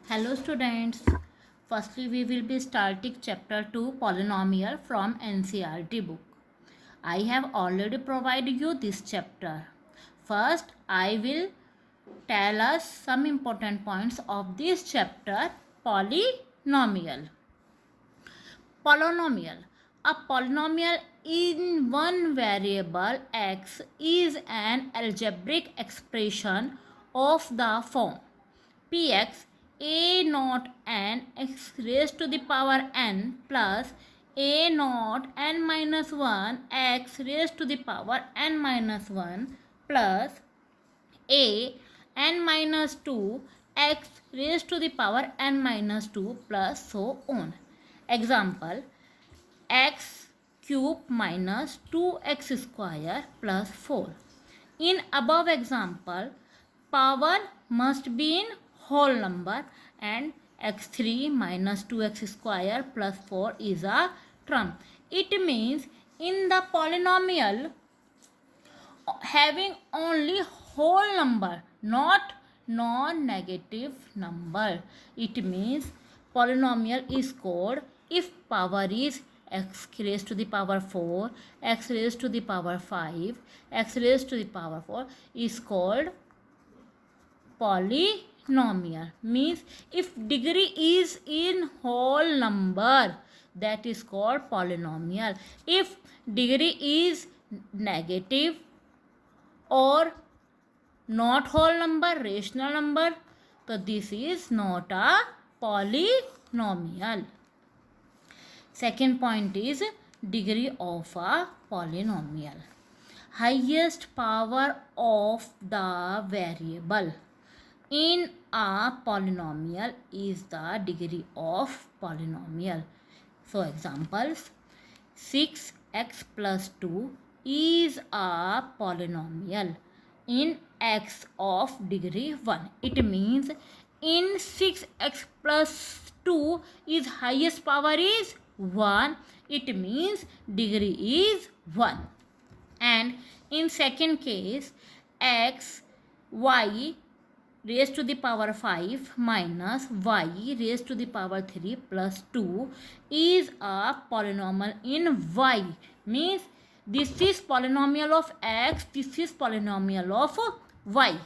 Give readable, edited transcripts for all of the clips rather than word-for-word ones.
Hello students. Firstly, we will be starting chapter 2 polynomial from NCERT book. I have already provided you this chapter. First, I will tell us some important points of this chapter polynomial. Polynomial. A polynomial in one variable x is an algebraic expression of the form px a naught n x raised to the power n plus a naught n minus 1 x raised to the power n minus 1 plus a n minus 2 x raised to the power n minus 2 plus so on. Example: x cube minus 2x square plus 4. In above example, power must be in whole number and x3 minus 2x square plus 4 is a term. It means in the polynomial having only whole number, not non-negative number. It means polynomial is called if power is x raised to the power 4, x raised to the power 5, x raised to the power 4 is called polynomial. Means if degree is in whole number, that is called polynomial. If degree is negative or not whole number, rational number, so this is not a polynomial. Second point is degree of a polynomial. Highest power of the variable in a polynomial is the degree of polynomial. So examples: 6x plus 2 is a polynomial in x of degree 1. It means in 6x plus 2 is highest power is 1. It means degree is 1. And in second case, x y raised to the power 5 minus y raised to the power 3 plus 2 is a polynomial in y. Means this is polynomial of x, this is polynomial of y.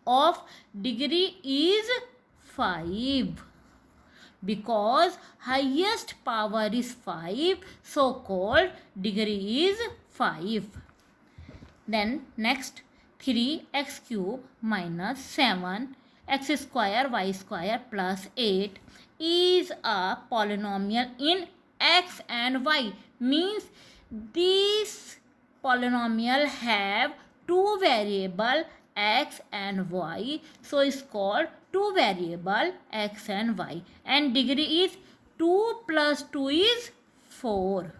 Of degree is 5. Because highest power is 5, so called degree is 5. Then next, 3x cube minus 7x square y square plus 8 is a polynomial in x and y. Means this polynomial have two variable x and y, so it's called two variable x and y, and degree is 2 plus 2 is 4.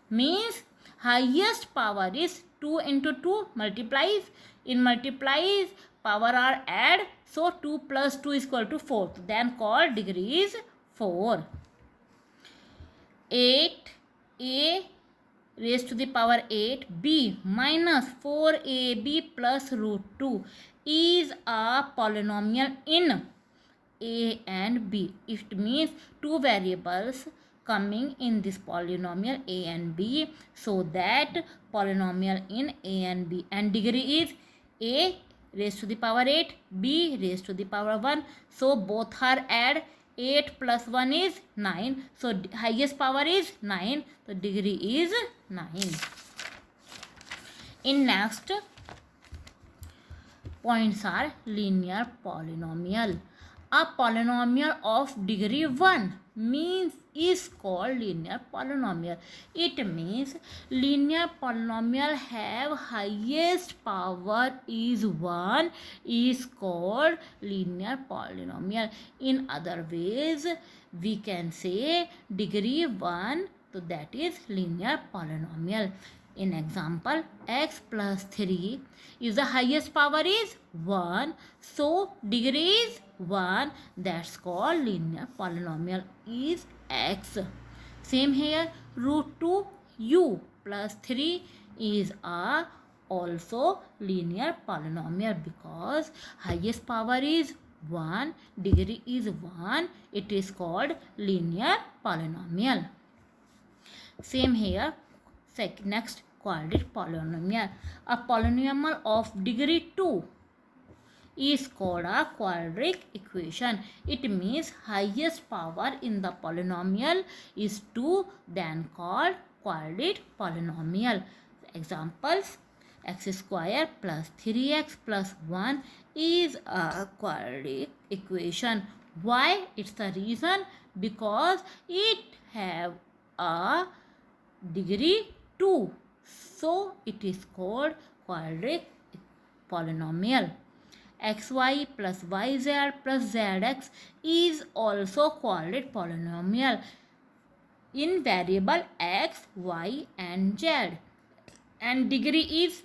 Means highest power is 2 into 2 multiplies. In multiplies power are add, so 2 plus 2 is equal to 4. Then called degree is 4. 8a raised to the power 8b minus 4ab plus root 2 is a polynomial in a and b. It means two variables coming in this polynomial a and b, so that polynomial in a and b, and degree is a raised to the power 8, b raised to the power 1, so both are add. 8 plus 1 is 9, so highest power is 9, so degree is 9. In next points are linear polynomial. A polynomial of degree 1 means is called linear polynomial. It means linear polynomial have highest power is 1 is called linear polynomial. In other ways, we can say degree 1, so that is linear polynomial. In example, x plus 3 is the highest power is 1, so degree is 1, that's called linear polynomial is x. Same here, root 2 u plus 3 is also linear polynomial because highest power is 1, degree is 1, it is called linear polynomial. Same here. Next, quadratic polynomial. A polynomial of degree 2 is called a quadratic equation. It means highest power in the polynomial is 2, then called quadratic polynomial. Examples: x square plus 3x plus 1 is a quadratic equation. Why? It's the reason because it have a degree 2, so it is called quadratic polynomial. xy plus yz plus zx is also quadratic polynomial in variable x, y and z, and degree is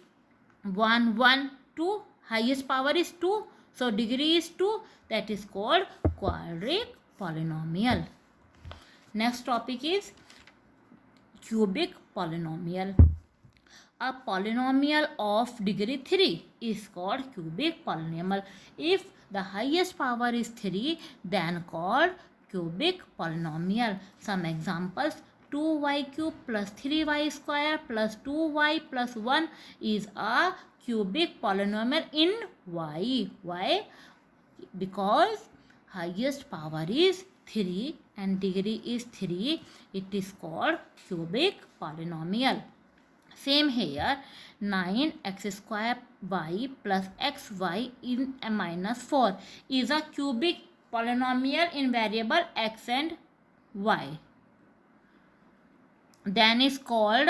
1, 1, 2, highest power is 2, so degree is 2, that is called quadratic polynomial. Next topic is cubic polynomial. A polynomial of degree 3 is called cubic polynomial. If the highest power is 3, then called cubic polynomial. Some examples: 2y cube plus 3y square plus 2y plus 1 is a cubic polynomial in y. Why? Because highest power is 3 and degree is 3, it is called cubic polynomial. Same here, 9x square y plus xy in a minus 4 is a cubic polynomial in variable x and y. Then is called